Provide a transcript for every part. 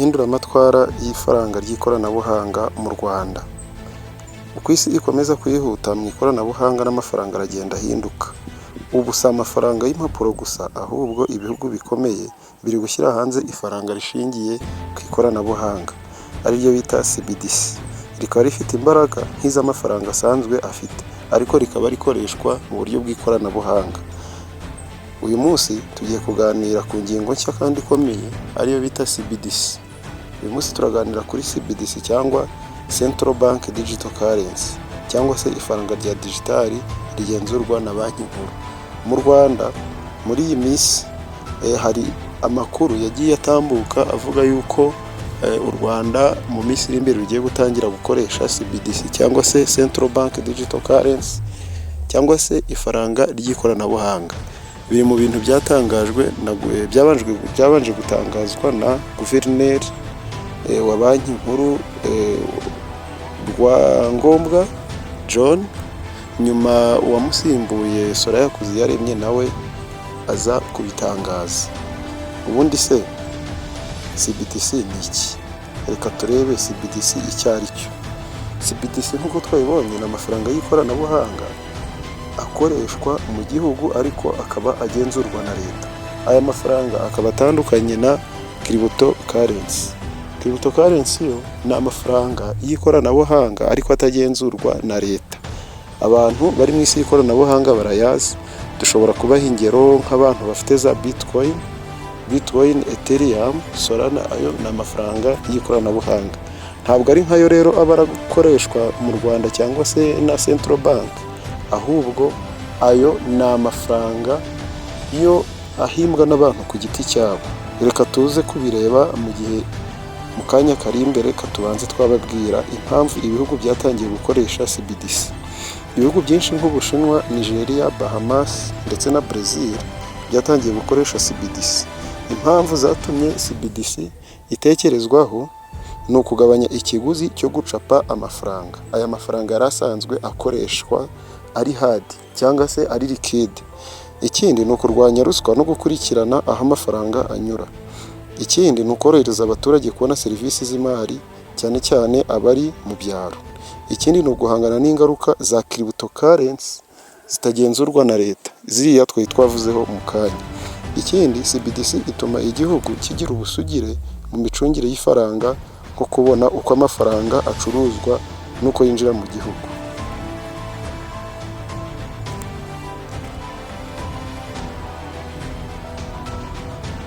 impinduramatwara y'ifaranga ry'ikoranabuhanga mu Rwanda. Uko isi ikomeza kwihuta mu ikoranabuhanga n'amafaranga aragenda ahinduka. Ubu si amafaranga y'impapuro gusa, ahubwo ibihugu bikomeye biri gushyira hanze ifaranga rishingiye ku ikoranabuhanga, ariryo bita CBDC. Rikaba rifite imbaraga nk'iz'amafaranga asanzwe afite, ariko rikaba rikoreshwa mu buryo bw'ikoranabuhanga. Uyu munsi tugiye kuganira ku ngingo nshya kandi ikomeye ariyo bita CBDC. Uyu munsi turaganira kuri CBDC cyangwa Central Bank Digital Currency, cyangwa se ifaranga rya digitali rigenzurwa na banki nkuru. Mu Rwanda muri iyi minsi hari amakuru yagiye atambuka avuga yuko u Rwanda mu minsi iri imbere rugiye gutangira gukoresha CBDC cyangwa se Central Bank Digital Currency, cyangwa se ifaranga ry'ikoranabuhanga. Biri mu bintu byatangajwe byabanje gutangazwa na Guverineri wa Banki Nkuru Rwangombwa John, nyuma uwamusimbuye Soraya Kuziyaremye nawe aza kubitangaza. Ubundi se CBDC ni iki? Reka turebe CBDC icyo ari cyo. CBDC nk'uko twabibonye ni amafaranga y'ikoranabuhanga akoreshwa mu gihugu ariko akaba agenzurwa na leta. Aya mafaranga akaba atandukanye na cryptocurrency. Cryptocurrency yo ni amafaranga y'ikoranabuhanga ariko atagenzurwa na leta. Abantu bari mu isi y'ikoranabuhanga barayazi. Dushobora kubaha ingero nk'abantu bafite za Bitcoin, Ethereum, Solana. Ayo ni amafaranga y'ikoranabuhanga. Ntabwo ari nkayo rero aba arakoreshwa mu Rwanda cyangwa se na Central Bank, ahubwo ayo ni amafaranga yo ahimbwa n'abantu ku giti cyabo. Reka tuze kubireba mu kanya kari imbere. Tubanze twababwira impamvu ibihugu byatangiye gukoresha CBDC. Ibihugu byinshi nk'Ubushinwa, Nigeria, Bahamas ndetse na Brazil byatangiye gukoresha CBDC. Impamvu zatumye CBDC itekerezwaho ni ukugabanya ikiguzi cyo gucapa amafaranga. Aya mafaranga yari asanzwe akoreshwa ari hard cyangwa se ari liquide. Ikindi ni ukurwanya ruswa no gukurikirana aho amafaranga anyura. Ikindi ni ukorohereza abaturage kubona serivisi z'imari, cyane cyane abari mu byaro. Ikindi ni uguhangana n'ingaruka za cryptocurrency zitagenzurwa na leta, ziriya twari twavuzeho mu kanya. Ikindi, CBDC ituma igihugu kigira ubusugire mu micungire y'ifaranga, nko kubona uko amafaranga acuruzwa n'uko yinjira mu gihugu.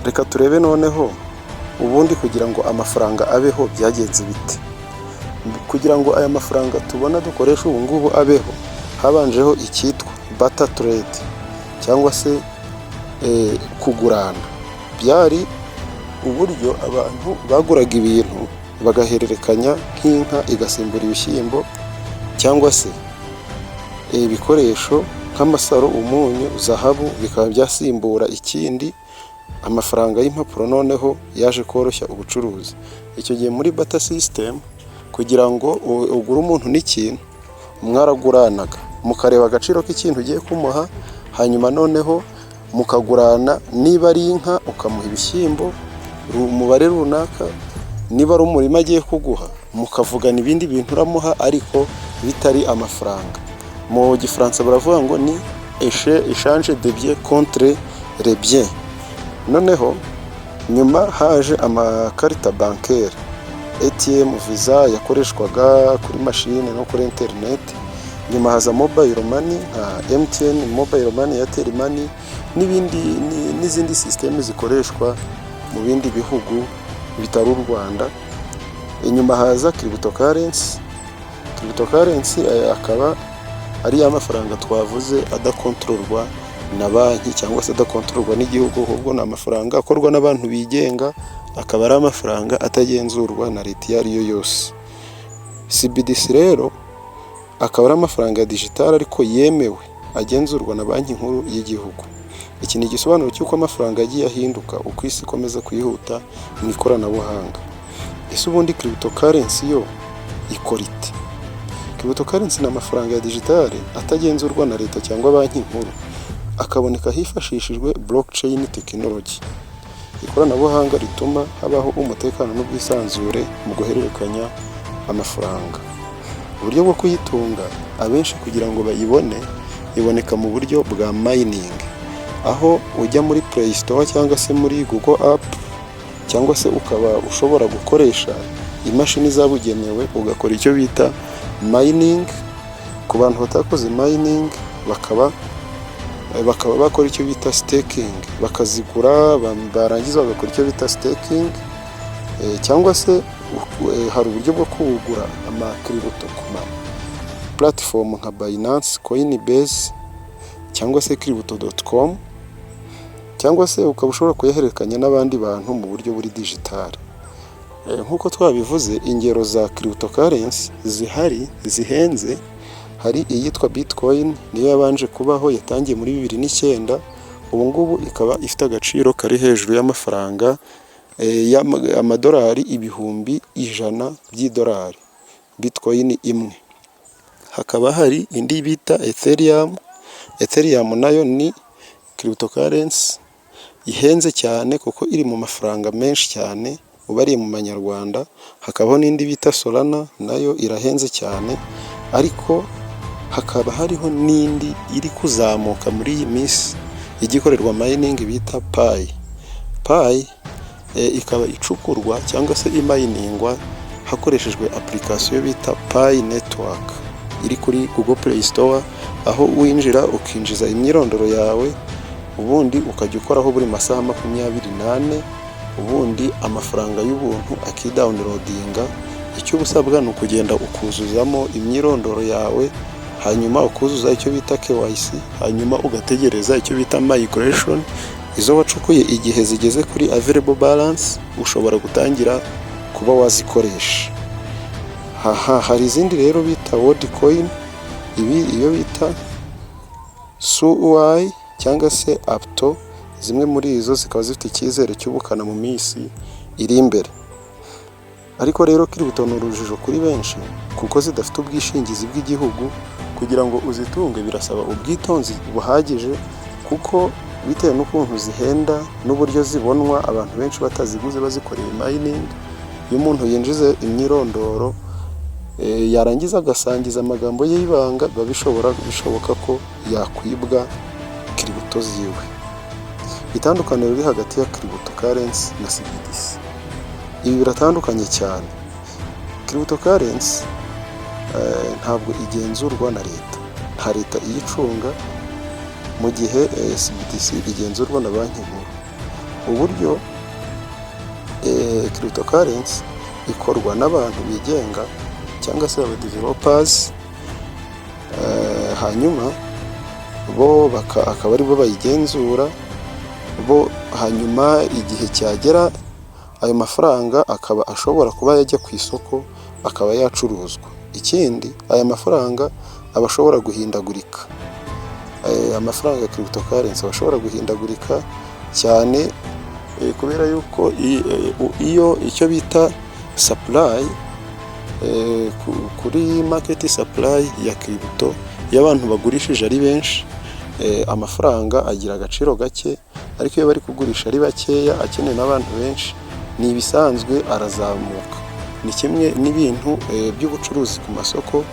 Reka turebe noneho ubundi kugira ngo amafaranga abeho byagenze bite. Kugira ngo aya mafaranga tubona dukoresha ubu ngubu abeho, habanjeho icyitwa barter trade cyangwa se kugurana. Byari uburyo abantu baguraga ibintu bagahererekanya, nk'inka igasimbura ibishyimbo, cyangwa se ibikoresho nk'amasaro, umunyu, zahabu bikaba byasimbura ikindi. Amafaranga y'impapuro noneho yaje koroshya ubucuruzi. Icyo gihe muri barter system, kugira ngo ugure umuntu n'ikintu, mwaraguranaga mukareba agaciro k'ikintu ugiye kumuha, hanyuma noneho mukagurana. Niba ari inka ukamuha ibishyimbo umubare runaka, niba ari umurima agiye kuguha mukavugana ibindi bintu uramuha ariko bitari amafaranga. Mu Gifaransa baravuga ngo ni échange de biens contre les biens. Noneho nyuma haje amakarita bancaire, ATM, Visa yakoreshwaga kuri mashine no kuri internet. Nyuma haza mobile money nka MTN mobile money, Airtel money n'izindi system zikoreshwa mu bindi bihugu bitari u Rwanda. Inyuma haza cryptocurrency. Cryptocurrency akaba ari ya mafaranga twavuze adakontororwa na banki cyangwa se adakontororwa n'igihugu, ahubwo ni amafaranga akorwa n'abantu bigenga, akaba ari amafaranga atagenzurwa na leta iyo ari yo yose. CBDC rero akaba ari amafaranga ya digital ariko yemewe, agenzurwa na banki nkuru y'igihugu. Iki ni igisobanuro cy'uko amafaranga yagiye ahinduka uko isi ikomeza kwihuta mu ikoranabuhanga. Ese ubundi cryptocurrency yo ikora ite? Cryptocurrency ni amafaranga ya digital atagenzurwa na leta cyangwa banki nkuru, akaboneka hifashishijwe blockchain technology. ikoranabuhanga rituma habaho umutekano n'ubwisanzure mu guhererekanya amafaranga. Uburyo bwo kuyitunga abenshi kugira ngo bayibone iboneka mu buryo bwa mining, aho ujya muri Play Store cyangwa se muri Google App, cyangwa se ukaba ushobora gukoresha imashini zabugenewe ugakora icyo bita mining. Ku bantu batakoze mining bakaba bakora icyo bita staking, bakazigura barangiza bagakora icyo bita staking, cyangwa se hari uburyo bwo kugura amakiributo ku ma platform nka Binance, Coinbase cyangwa se crypto.com, cyangwa se ukaba ushobora kuyahererekanya n'abandi bantu mu buryo buri digital. Nk'uko twabivuze, ingero za cryptocurrency zihari zihenze, hari iyitwa Bitcoin, niyo yabanje kubaho, yatangiye muri 2009, ubu ngubu ikaba ifite agaciro kari hejuru y'amafaranga y'amadolari 100,000 by'idolari Bitcoin imwe. Hakaba hari indi bita Ethereum. Ethereum nayo ni cryptocurrency ihenze cyane kuko iri mu mafaranga menshi cyane ubariye mu manyarwanda. Hakabaho n'indi bita Solana, nayo irahenze cyane, ariko hakaba hariho n'indi iri kuzamuka muri iyi minsi igikorerwa mining bita Pi. Pi ikaba icukurwa cyangwa se iminingwa hakoreshejwe application bita Pi Network, iri kuri Google Play Store, aho winjira ukinjiza imyirondoro yawe, ubundi ukajya ukoraho buri masaha 28, ubundi amafaranga y'ubuntu akidownloadinga. Icyo usabwa ni ukugenda ukuzuzamo imyirondoro yawe, hanyuma ukuzuza icyo bita KYC, hanyuma ugategereza icyo bita migration. Izo wacukuye igihe zigeze kuri available balance, ushobora gutangira kuba wazikoresha. Hari izindi rero bita Worldcoin, iyo bita SUI cyangwa se Apto. Zimwe muri izo zikaba zifite icyizere cy'ubukana mu minsi iri imbere. Ariko rero crypto ni urujijo kuri benshi kuko zidafite ubwishingizi bw'igihugu. Kugira ngo uzitunge birasaba ubwitonzi buhagije, kuko bitewe n'ukuntu zihenda n'uburyo zibonwa, abantu benshi bataziguze bazikoreye mining. Iyo umuntu yinjize imyirondoro yarangiza agasangiza amagambo ye y'ibanga, bishoboka ko yakwibwa crypto ziwe. Itandukaniro riri hagati ya cryptocurrency na CBDC, ibi biratandukanye cyane. Cryptocurrency ntabwo igenzurwa na leta, nta leta iyicunga, mu gihe CBDC igenzurwa na banki nkuru. Uburyo cryptocurrency ikorwa n'abantu bigenga cyangwa se aba developers, hanyuma bo akaba ari bo bayigenzura bo, hanyuma igihe cyagera ayo mafaranga akaba ashobora kuba yajya ku isoko akaba yacuruzwa. Ikindi, aya mafaranga aba ashobora guhindagurika. Amafaranga ya cryptocurrency aba ashobora guhindagurika cyane, kubera yuko iyo icyo bita supply kuri market supply ya crypto, iyo abantu bagurishije ari benshi, amafaranga agira agaciro gake, ariko iyo bari kugurisha ari bakeya akeneye n'abantu benshi, ni ibisanzwe arazamuka. Ni kimwe n'ibintu by'ubucuruzi ku masoko.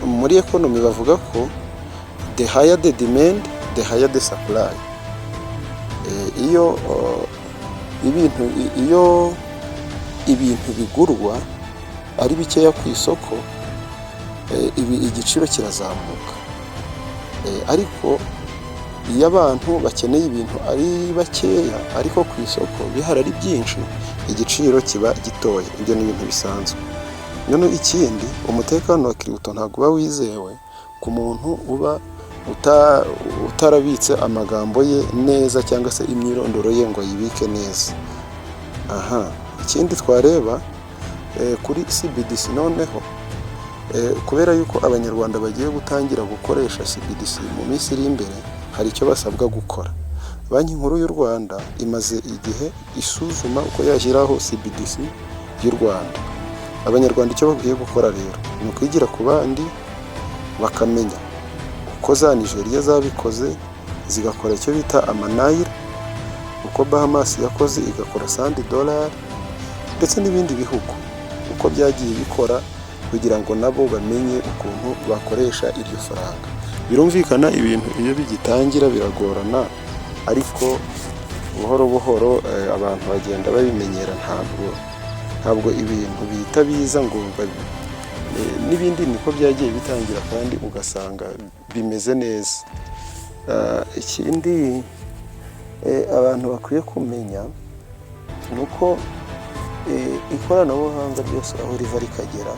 Muri economy bavuga ko the higher the demand, the higher the supply. Iyo ibintu bigurwa ari bikeya ku isoko, igiciro kirazamuka. Ariko iyo abantu bakeneye ibintu ari bakeya ariko ku isoko bihari ari byinshi, igiciro kiba gitoya. Ibyo ni ibintu bisanzwe. None ikindi, umutekano wa crypto ntabwo uba wizewe ku muntu uba utarabitse amagambo ye neza cyangwa se imyirondoro ye ngo yibike neza. Ikindi twareba kuri CBDC noneho, kubera yuko abanyarwanda bagiye gutangira gukoresha CBDC mu minsi iri imbere, hari icyo basabwa gukora. Banki nkuru y'u Rwanda imaze igihe isuzuma uko yashyiraho CBDC y'u Rwanda. Abanyarwanda icyo bakwiye gukora rero ni ukwigira ku bandi, bakamenya uko za Nigeria zabikoze, zigakora icyo bita amanayira, uko Bahamas yakoze igakora $100 ndetse n'ibindi bihugu uko byagiye bikora kugira ngo nabo bamenye ukuntu bakoresha iryo faranga. Birumvikana ibintu iyo bigitangira biragorana, ariko buhoro buhoro abantu bagenda babimenyera. Ntabwo ibintu bihita biza ngo n'ibindi niko byagiye bitangira kandi ugasanga bimeze neza. Ikindi abantu bakwiye kumenya ni uko ikoranabuhanga ryose aho riva rikagera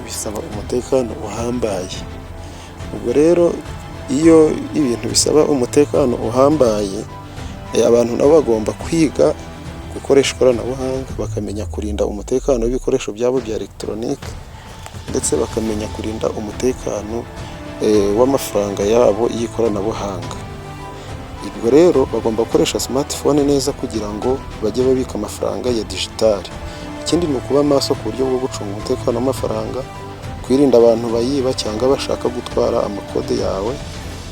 bisaba umutekano uhambaye. Ubwo rero iyo ibintu bisaba umutekano uhambaye, abantu nabo bagomba kwiga gukoresha ikoranabuhanga, bakamenya kurinda umutekano w'ibikoresho byabo bya elegitoronike, ndetse bakamenya kurinda umutekano w'amafaranga yabo y'ikoranabuhanga. Ubwo rero bagomba gukoresha smartphone neza kugira ngo bajye babika amafaranga ya digitali. Ikindi ni ukuba maso ku buryo bwo gucunga umutekano w'amafaranga, kwirinda abantu bayiba cyangwa bashaka gutwara amakode yawe.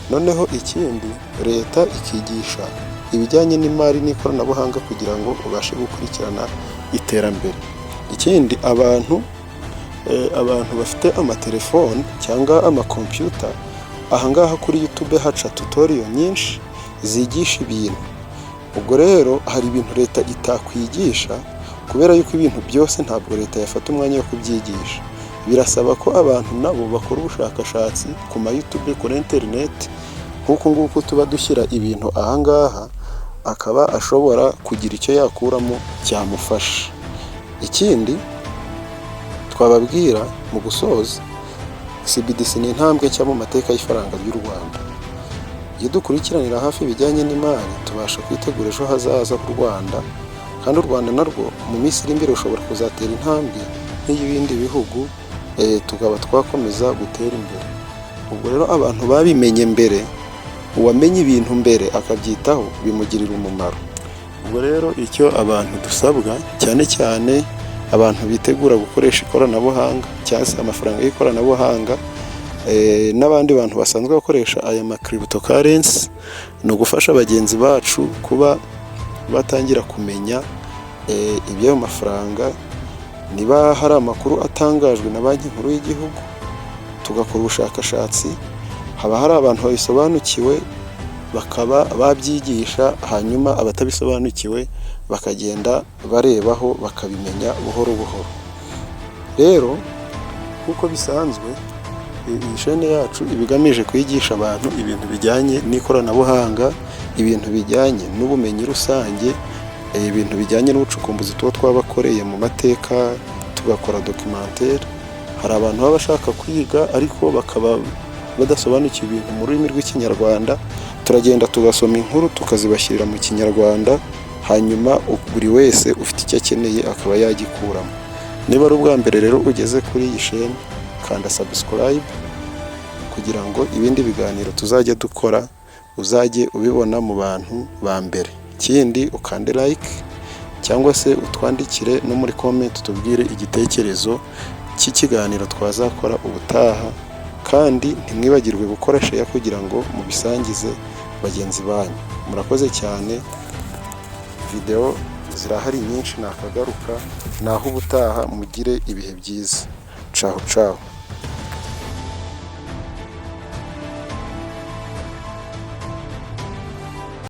Noneho ikindi, leta ikigisha ibijyanye n'imari n'ikoranabuhanga kugira ngo ubashe gukurikirana iterambere. Ikindi, abantu bafite amatelefone cyangwa amakompiyuta, ahangaha kuri YouTube haca tutorial nyinshi zigisha ibintu. Ubwo rero hari ibintu leta itakwigisha kubera yuko ibintu byose ntabwo leta yafata umwanya wo kubyigisha. Birasaba ko abantu nabo bakora ubushakashatsi ku ma YouTube, kuri internet, nk'uko nguko tuba dushyira ibintu ahangaha, akaba ashobora kugira icyo yakuramo cyamufasha. Ikindi twababwira mu gusoza, CBDC ni intambwe nshya mu mateka y'ifaranga ry'u Rwanda. Iyo dukurikiranira hafi ibijyanye n'imari, tubasha kwitegura ejo hazaza h'u Rwanda, kandi u Rwanda narwo mu minsi iri imbere rushobora kuzatera intambwe nk'iy'ibindi bihugu, tukaba twakomeza gutera imbere. Ubwo rero abantu babimenye mbere, uwamenye ibintu mbere akabyitaho bimugirira umumaro. Ubwo rero icyo abantu dusabwa, cyane cyane abantu bitegura gukoresha ikoranabuhanga cyangwa se amafaranga y'ikoranabuhanga, n'abandi bantu basanzwe bakoresha aya ma cryptocurrency, ni ugufasha bagenzi bacu kuba batangira kumenya iby'ayo mafaranga. Niba hari amakuru atangajwe na Banki Nkuru y'Igihugu, tugakora ubushakashatsi, haba hari abantu babisobanukiwe bakaba babyigisha, hanyuma abatabisobanukiwe bakagenda barebaho bakabimenya buhoro buhoro. Rero nk'uko bisanzwe, iyi shene yacu iba igamije kwigisha abantu ibintu bijyanye n'ikoranabuhanga, ibintu bijyanye n'ubumenyi rusange, ibintu bijyanye n'ubucukumbuzi tuba twabakoreye mu mateka, tugakora documentaire. Hari abantu baba bashaka kwiga ariko bakaba badasobanukiwe ibintu mu rurimi rw'Ikinyarwanda, turagenda tugasoma inkuru tukazibashyirira mu Kinyarwanda, hanyuma buri wese ufite icyo akeneye akaba yagikuramo. Niba ari ubwa mbere rero ugeze kuri iyi shene, kanda subscribe kugira ngo ibindi biganiro tuzajya dukora uzajye ubibona mu bantu ba mbere. Ikindi, ukande like cyangwa se utwandikire no muri comment tubwire igitekerezo cy'ikiganiro twazakora ubutaha, kandi ntimwibagirwe gukora share kugira ngo mubisangize bagenzi banyu. Murakoze cyane. Video zirahari nyinshi nakagaruka, naho ubutaha mugire ibihe byiza. Ciao ciao.